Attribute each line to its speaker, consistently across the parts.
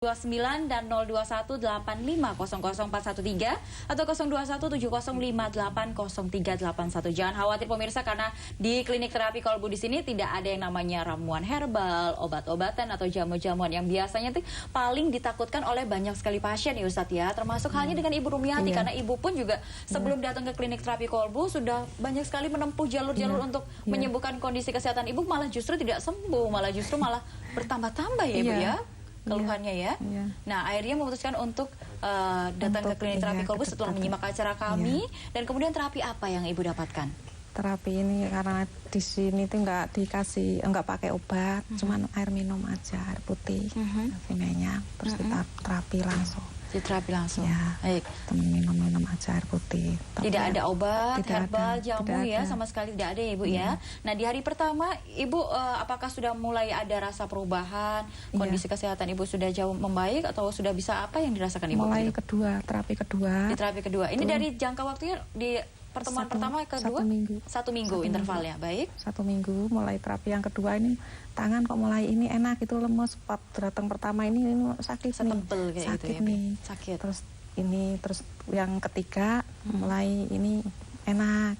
Speaker 1: 29 dan 0218500413 atau 0217058031. Jangan khawatir pemirsa, karena di klinik terapi kolbu di sini tidak ada yang namanya ramuan herbal, obat-obatan atau jamu-jamuan yang biasanya tuh paling ditakutkan oleh banyak sekali pasien ya Ustadz ya, termasuk halnya dengan Ibu Rumiati karena Ibu pun juga sebelum datang ke klinik terapi kolbu sudah banyak sekali menempuh jalur-jalur untuk menyembuhkan kondisi kesehatan Ibu, malah justru tidak sembuh, malah justru malah bertambah-tambah ya Ibu ya keluhannya ya. Nah, akhirnya memutuskan untuk datang ke klinik terapi kolbu setelah menyimak acara kami. Dan kemudian terapi apa yang Ibu dapatkan?
Speaker 2: Terapi ini karena di sini tuh nggak dikasih, nggak pakai obat, cuman air minum aja, air putih, vinenya, terus kita terapi langsung.
Speaker 1: Terapi langsung.
Speaker 2: Ya,
Speaker 1: baik.
Speaker 2: Minum air putih.
Speaker 1: Tidak ada obat, herbal, jamu ya, sama sekali tidak ada ya Ibu ya. Nah, di hari pertama Ibu apakah sudah mulai ada rasa perubahan, kondisi kesehatan Ibu sudah jauh membaik atau sudah bisa, apa yang dirasakan Ibu?
Speaker 2: Mulai kedua, terapi kedua.
Speaker 1: Di terapi kedua. Ini dari jangka waktunya di pertemuan pertama kedua?
Speaker 2: 1 minggu.
Speaker 1: 1 minggu intervalnya, baik.
Speaker 2: 1 minggu, mulai terapi yang kedua ini tangan kok mulai ini enak, itu lemes. Datang pertama ini sakit
Speaker 1: setempel
Speaker 2: nih,
Speaker 1: kayak
Speaker 2: sakit
Speaker 1: gitu ya,
Speaker 2: nih.
Speaker 1: sakit.
Speaker 2: Terus yang ketiga mulai ini enak.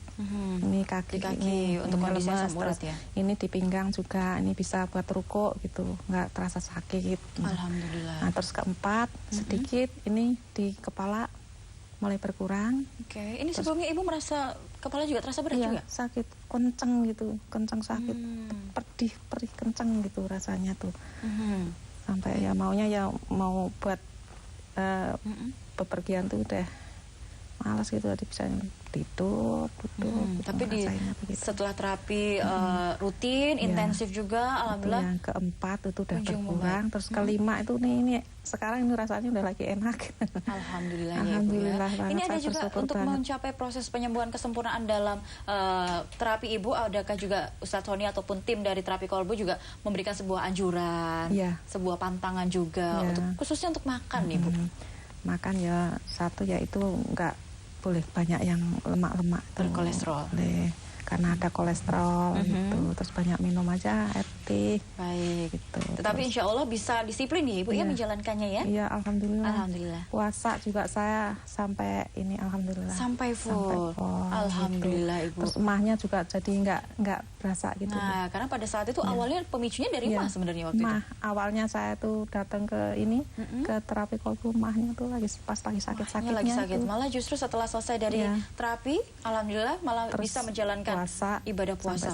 Speaker 2: Ini kaki ini,
Speaker 1: untuk kondisi asam urat ya.
Speaker 2: Ini di pinggang juga, ini bisa buat rukuk gitu, nggak terasa sakit.
Speaker 1: Alhamdulillah.
Speaker 2: Nah, terus keempat sedikit ini di kepala mulai berkurang.
Speaker 1: Oke, ini sebelumnya Ibu merasa kepala juga terasa berat juga?
Speaker 2: Sakit, kenceng gitu, kenceng sakit, perih kenceng gitu rasanya tuh. Sampai ya maunya ya mau buat bepergian tuh udah malas gitu, bisa tidur.
Speaker 1: Tapi setelah terapi rutin, intensif juga, alhamdulillah.
Speaker 2: Yang keempat itu udah berkurang, terus kelima itu ini sekarang ini rasanya udah lagi enak.
Speaker 1: Alhamdulillah,
Speaker 2: alhamdulillah
Speaker 1: ya, Ibu ya. Ini ada juga untuk mencapai proses penyembuhan kesempurnaan dalam terapi Ibu, adakah juga Ustadz Sony ataupun tim dari terapi kolbu juga memberikan sebuah anjuran, sebuah pantangan juga untuk khususnya untuk makan Ibu?
Speaker 2: Makan ya satu, yaitu nggak boleh banyak yang lemak-lemak
Speaker 1: berkolesterol,
Speaker 2: karena ada kolesterol gitu. Terus banyak minum aja air putih.
Speaker 1: Baik
Speaker 2: gitu.
Speaker 1: Tetapi insya Allah bisa disiplin ya Ibu ya menjalankannya ya.
Speaker 2: Iya, alhamdulillah.
Speaker 1: Alhamdulillah.
Speaker 2: Puasa juga saya sampai ini alhamdulillah.
Speaker 1: Sampai full. Alhamdulillah
Speaker 2: gitu.
Speaker 1: Ibu.
Speaker 2: Terus emahnya juga jadi nggak berasa gitu.
Speaker 1: Nah, karena pada saat itu awalnya pemicunya dari emah sebenarnya waktu itu.
Speaker 2: Awalnya saya tuh datang ke ini ke terapi kolbu, emahnya tuh pas lagi sakit-sakitnya.
Speaker 1: Lagi sakit. Malah justru setelah selesai dari terapi, alhamdulillah malah bisa menjalankan ibadah puasa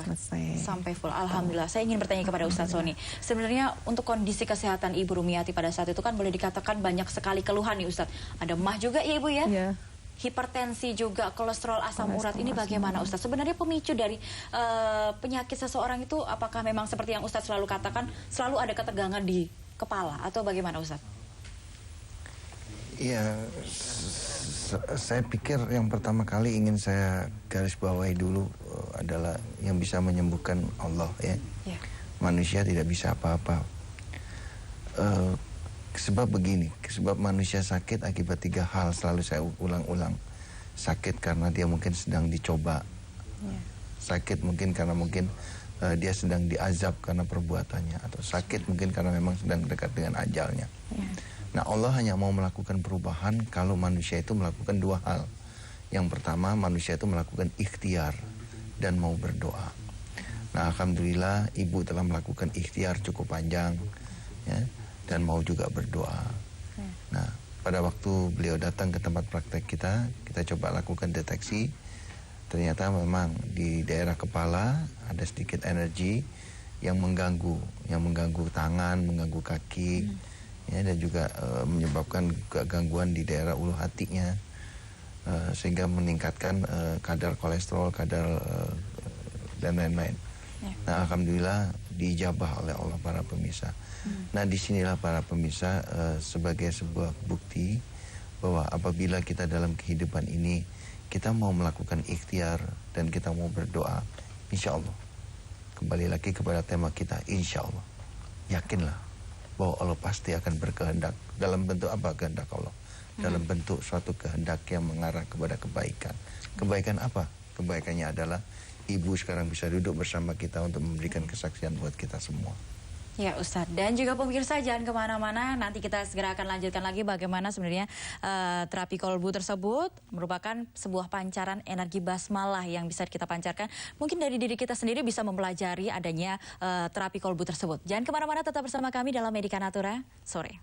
Speaker 1: sampai full. Alhamdulillah. Saya ingin bertanya kepada Ustadz Sony, sebenarnya untuk kondisi kesehatan Ibu Rumiati pada saat itu kan boleh dikatakan banyak sekali keluhan nih Ustadz. Ada emah juga ya Ibu ya? Hipertensi juga, kolesterol, asam urat. Ini bagaimana Ustadz? Sebenarnya pemicu dari penyakit seseorang itu apakah memang seperti yang Ustadz selalu katakan, selalu ada ketegangan di kepala atau bagaimana Ustadz?
Speaker 3: Iya, saya pikir yang pertama kali ingin saya garis bawahi dulu adalah yang bisa menyembuhkan Allah ya. Manusia tidak bisa apa-apa. Sebab begini, sebab manusia sakit akibat 3 hal, selalu saya ulang-ulang. Sakit karena dia mungkin sedang dicoba. Sakit mungkin karena dia sedang diazab karena perbuatannya, atau sakit mungkin karena memang sedang dekat dengan ajalnya. Nah, Allah hanya mau melakukan perubahan kalau manusia itu melakukan 2 hal. Yang pertama, manusia itu melakukan ikhtiar dan mau berdoa. Nah, alhamdulillah Ibu telah melakukan ikhtiar cukup panjang ya, dan mau juga berdoa. Nah, pada waktu beliau datang ke tempat praktek kita coba lakukan deteksi. Ternyata memang di daerah kepala ada sedikit energi yang mengganggu tangan, mengganggu kaki, ya, dan juga menyebabkan gangguan di daerah ulu hatinya, sehingga meningkatkan kadar kolesterol, dan lain-lain. Nah, alhamdulillah diijabah oleh Allah para pemirsa. Nah, disinilah para pemirsa sebagai sebuah bukti bahwa apabila kita dalam kehidupan ini kita mau melakukan ikhtiar dan kita mau berdoa, insya Allah, kembali lagi kepada tema kita, insya Allah, yakinlah bahwa Allah pasti akan berkehendak. Dalam bentuk apa kehendak Allah? Dalam bentuk suatu kehendak yang mengarah kepada kebaikan. Kebaikan apa? Kebaikannya adalah Ibu sekarang bisa duduk bersama kita untuk memberikan kesaksian buat kita semua.
Speaker 1: Ya Ustadz, dan juga pemirsa jangan kemana-mana, nanti kita segera akan lanjutkan lagi bagaimana sebenarnya terapi kolbu tersebut merupakan sebuah pancaran energi basmalah yang bisa kita pancarkan. Mungkin dari diri kita sendiri bisa mempelajari adanya terapi kolbu tersebut. Jangan kemana-mana, tetap bersama kami dalam Medika Natura sore.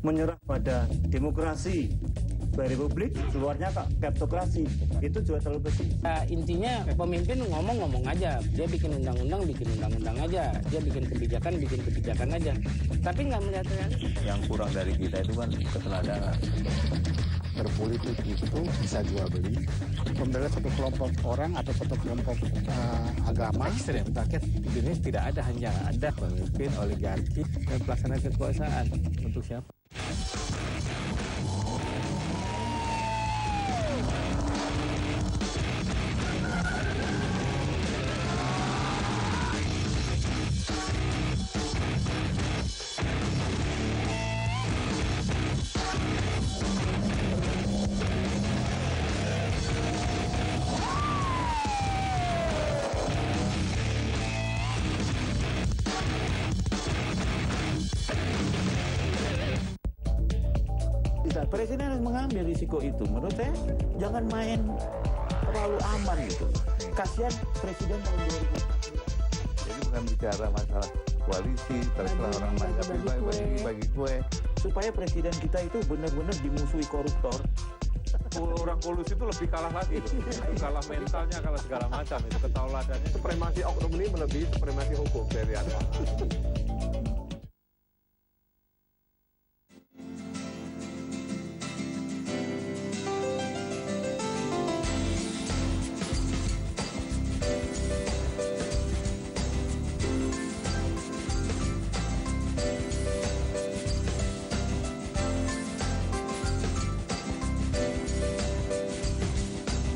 Speaker 4: Menyerah pada demokrasi, republik, keluarnya kleptokrasi, itu juga terlalu besar.
Speaker 5: Intinya pemimpin ngomong-ngomong aja, dia bikin undang-undang aja, dia bikin kebijakan aja, tapi nggak melihat realitas.
Speaker 6: Yang kurang dari kita itu kan keteladanan. Berpolitik itu bisa jual beli,
Speaker 7: membela satu kelompok orang atau satu kelompok agama.
Speaker 6: ekstrem. Rakyat ini tidak ada, hanya ada pemimpin oligarki dan pelaksana kekuasaan. Untuk siapa?
Speaker 4: Presiden harus mengambil risiko itu. Menurut saya jangan main terlalu aman gitu. Kasihan Presiden tahun 2014.
Speaker 6: Jadi bukan bicara masalah koalisi, terserah orang macam bagi gue.
Speaker 4: Supaya Presiden kita itu benar-benar dimusuhi koruptor.
Speaker 6: Orang kolusi itu lebih kalah lagi. Kalah mentalnya, kalah segala macam. Itu ketauladannya. Supremasi oknum ini melebihi supremasi hukum dari apa?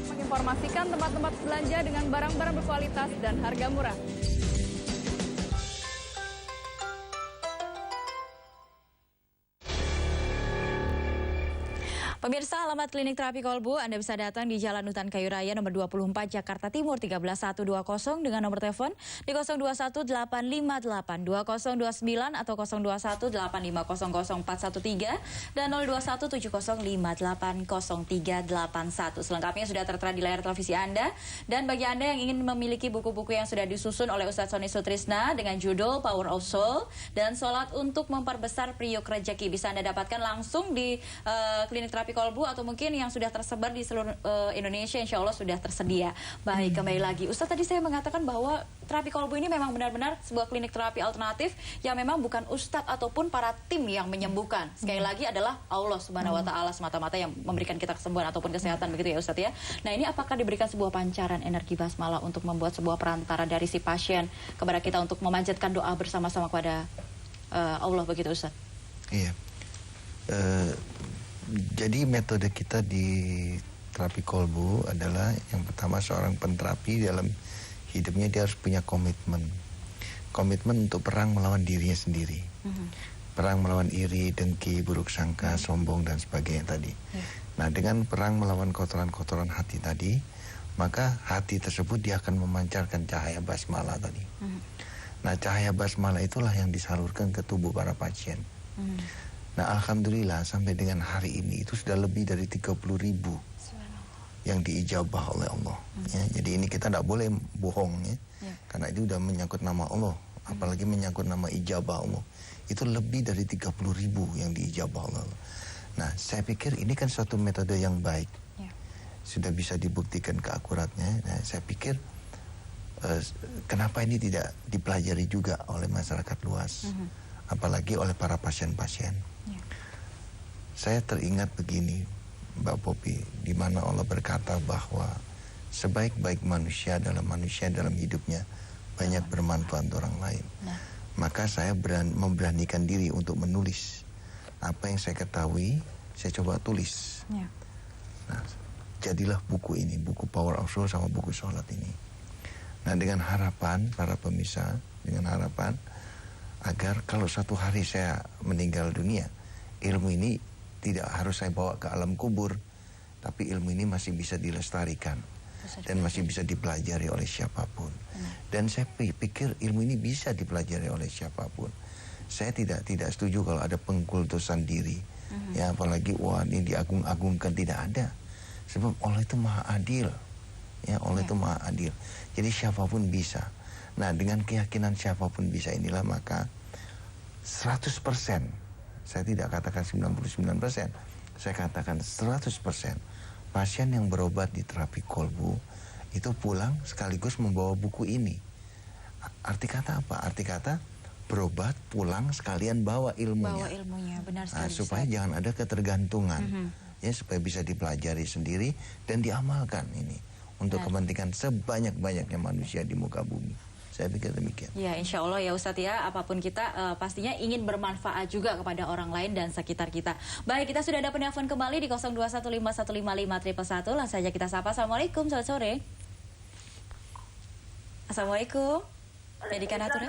Speaker 8: Menginformasikan tempat-tempat belanja dengan barang-barang berkualitas dan harga murah.
Speaker 1: Pemirsa, alamat klinik terapi kolbu Anda bisa datang di Jalan Hutan Kayu Raya nomor 24 Jakarta Timur 13120 dengan nomor telepon di 0218582029 atau 0218500413 dan 021705800381. Selengkapnya sudah tertera di layar televisi Anda. Dan bagi Anda yang ingin memiliki buku-buku yang sudah disusun oleh Ustadz Sony Sutrisna dengan judul Power of Soul dan Sholat untuk Memperbesar Priuk Rejeki, bisa Anda dapatkan langsung di klinik terapi kolbu atau mungkin yang sudah tersebar di seluruh Indonesia, insya Allah sudah tersedia. Baik, kembali lagi. Ustadz, tadi saya mengatakan bahwa terapi kolbu ini memang benar-benar sebuah klinik terapi alternatif yang memang bukan ustadz ataupun para tim yang menyembuhkan. Sekali lagi adalah Allah Subhanahu wa Ta'ala semata-mata yang memberikan kita kesembuhan ataupun kesehatan, begitu ya Ustadz ya. Nah, ini apakah diberikan sebuah pancaran energi basmalah untuk membuat sebuah perantara dari si pasien kepada kita untuk memanjatkan doa bersama-sama kepada Allah, begitu Ustadz?
Speaker 3: Iya. Jadi metode kita di terapi kolbu adalah yang pertama, seorang penterapi dalam hidupnya dia harus punya komitmen. Komitmen untuk perang melawan dirinya sendiri. Perang melawan iri, dengki, buruk sangka, sombong dan sebagainya tadi. Nah, dengan perang melawan kotoran-kotoran hati tadi, maka hati tersebut dia akan memancarkan cahaya basmalah tadi. Nah, cahaya basmalah itulah yang disalurkan ke tubuh para pasien. Nah, alhamdulillah sampai dengan hari ini itu sudah lebih dari 30.000 yang diijabah oleh Allah. Ya, jadi ini kita tidak boleh bohong ya, karena itu sudah menyangkut nama Allah, apalagi menyangkut nama ijabah Allah. Itu lebih dari 30.000 yang diijabah oleh Allah. Nah, saya pikir ini kan suatu metode yang baik, sudah bisa dibuktikan keakuratnya. Nah, saya pikir kenapa ini tidak dipelajari juga oleh masyarakat luas, apalagi oleh para pasien-pasien. Saya teringat begini, Mbak Popi, di mana Allah berkata bahwa sebaik-baik manusia dalam hidupnya banyak bermanfaat untuk orang lain. Maka saya memberanikan diri untuk menulis apa yang saya ketahui, saya coba tulis. Nah, jadilah buku ini, buku Power of Soul sama buku sholat ini. Nah, dengan harapan para pemirsa, dengan harapan agar kalau suatu hari saya meninggal dunia, ilmu ini tidak harus saya bawa ke alam kubur, tapi ilmu ini masih bisa dilestarikan dan masih bisa dipelajari oleh siapapun. Dan saya pikir ilmu ini bisa dipelajari oleh siapapun. Saya tidak setuju kalau ada pengkultusan diri. Ya, apalagi wah ini diagung-agungkan, tidak ada. Sebab Allah itu Maha Adil. Ya, Allah itu Maha Adil. Jadi siapapun bisa. Nah, dengan keyakinan siapapun bisa inilah maka 100%, saya tidak katakan 99%, saya katakan 100%, pasien yang berobat di terapi kolbu itu pulang sekaligus membawa buku ini. Arti kata apa? Arti kata berobat pulang sekalian bawa ilmunya.
Speaker 1: Bawa ilmunya, benar sekali.
Speaker 3: Nah, supaya jangan ada ketergantungan. Ya, supaya bisa dipelajari sendiri dan diamalkan ini untuk kepentingan sebanyak-banyaknya manusia di muka bumi. Saya pikir demikian.
Speaker 1: Ya, insya Allah ya Ustadz ya, apapun kita pastinya ingin bermanfaat juga kepada orang lain dan sekitar kita. Baik, kita sudah ada penelpon kembali di 0215155111. Langsung saja kita sapa. Assalamualaikum, selamat sore. Assalamualaikum. Medikan Natura.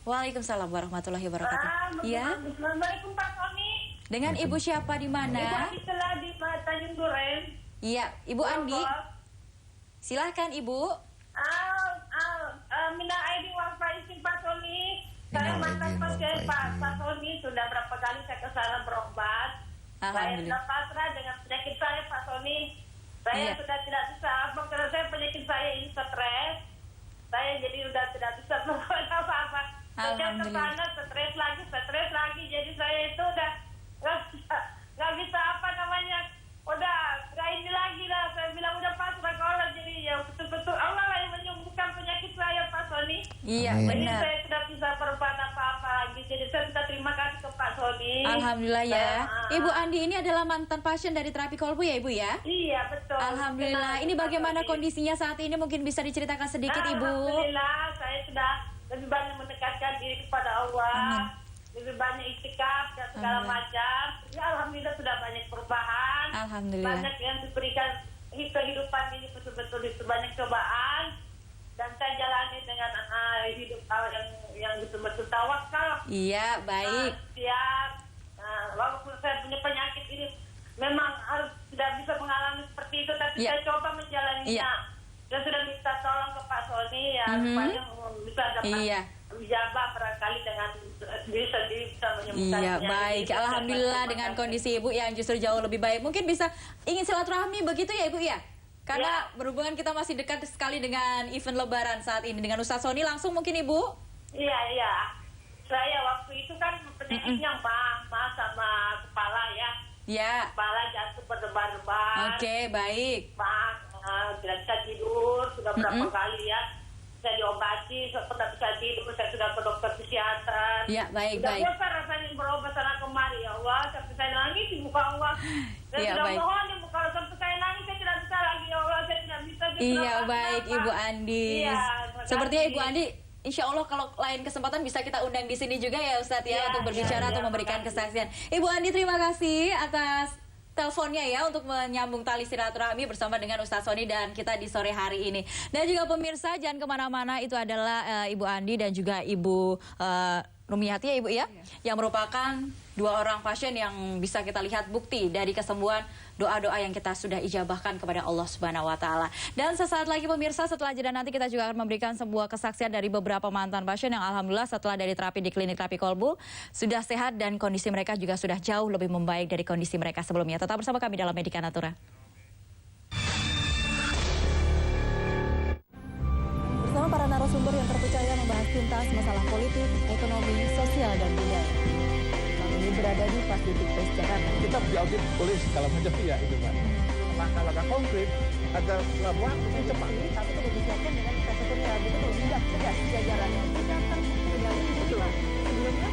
Speaker 1: Waalaikumsalam warahmatullahi wabarakatuh. Iya.
Speaker 9: Assalamualaikum Pak Sony.
Speaker 1: Dengan Ibu siapa di mana?
Speaker 9: Ibu Andi telah di Tanjung Duren.
Speaker 1: Iya, Ibu Andi. Silahkan Ibu.
Speaker 9: Mina Aidin wal faizin Pak Sony. Saya mantan pasien Pak Sony, sudah berapa kali saya ke sana berobat. Saya sudah pasrah dengan penyakit saya Pak Sony. Saya sudah tidak bisa apa karena saya penyakit saya ini stres. Saya jadi sudah tidak bisa melakukan apa-apa. Setiap ke sana stres lagi. Jadi saya itu udah nggak bisa apa namanya. Udah nggak ini lagi lah. Saya bilang udah pasrah ke Allah. Jadi ya betul-betul Allah lah yang menyembuhkan penyakit saya Pak Sony.
Speaker 1: Iya,
Speaker 9: jadi
Speaker 1: benar.
Speaker 9: saya tidak bisa berbuat apa-apa lagi. Jadi saya minta terima kasih ke Pak Sony.
Speaker 1: Alhamdulillah ya. Ibu Andi ini adalah mantan pasien dari terapi kolbu ya Ibu ya?
Speaker 9: Iya betul.
Speaker 1: Alhamdulillah. Ini bagaimana kondisinya saat ini? Mungkin bisa diceritakan sedikit Ibu.
Speaker 9: Alhamdulillah saya sudah lebih banyak mendekatkan diri kepada Allah. Lebih banyak itikaf dan segala macam. Ya alhamdulillah sudah banyak perubahan.
Speaker 1: Alhamdulillah.
Speaker 9: Banyak yang diberikan kehidupan ini betul-betul itu banyak cobaan. Dan saya jalani dengan hidup yang betul-betul tawakal.
Speaker 1: Iya, baik.
Speaker 9: Siap. Walaupun saya punya penyakit ini memang harus tidak bisa mengalami seperti itu, tapi saya coba menjalaninya. Saya sudah minta tolong ke Pak Sony ya supaya bisa dapat ijabah barangkali dengan bisa menyembuhkan.
Speaker 1: Iya, baik. Alhamdulillah dengan kondisi Ibu yang justru jauh lebih baik. Mungkin bisa ingin silaturahmi begitu ya Ibu ya? Karena berhubungan kita masih dekat sekali dengan event Lebaran saat ini dengan Ustaz Sony langsung mungkin Ibu?
Speaker 9: Iya. Saya waktu itu kan penyakitnya mah sama kepala ya. Iya. Kepala jantung berdebar-debar.
Speaker 1: Oke, baik.
Speaker 9: Tidak bisa tidur sudah berapa kali ya. Saya diobati, saya pernah bisa tidur, saya sudah ke dokter psikiater.
Speaker 1: Iya, baik.
Speaker 9: Sudah bosan rasanya berobat sana kemari ya Allah, sampai saya nangis di muka Allah. Saya sudah mohon di muka Allah, sampai saya nangis, saya tidak bisa lagi ya Allah, saya tidak bisa.
Speaker 1: Iya, baik Ibu Andi. Sepertinya Ibu Andi, insya Allah kalau lain kesempatan bisa kita undang di sini juga ya Ustadz ya, untuk berbicara atau memberikan kesaksian. Ibu Andi terima kasih atas teleponnya ya untuk menyambung tali silaturahmi bersama dengan Ustaz Sony dan kita di sore hari ini. Dan juga pemirsa jangan kemana-mana, itu adalah Ibu Andi dan juga Ibu Rumiati ya Ibu ya, yang merupakan dua orang pasien yang bisa kita lihat bukti dari kesembuhan doa-doa yang kita sudah ijabahkan kepada Allah Subhanahu wa taala. Dan sesaat lagi pemirsa, setelah jeda nanti kita juga akan memberikan sebuah kesaksian dari beberapa mantan pasien yang alhamdulillah setelah dari terapi di klinik terapi kolbu sudah sehat dan kondisi mereka juga sudah jauh lebih membaik dari kondisi mereka sebelumnya. Tetap bersama kami dalam Medika Natura.
Speaker 8: Bersama para narasumber yang terpercaya membahas tuntas masalah politik, ekonomi, sosial, dan budaya. Kami ini berada di Pasifik Place Jakarta.
Speaker 6: Kita diaudit oleh segala macam pihak itu Pak. Langkah-langkah konkret agar dalam waktu yang cepat.
Speaker 8: Tapi sudah disiapkan dengan infrastruktur yang betul, tidak tegas jajarannya. Tidak terbukti dari itu. Sebelumnya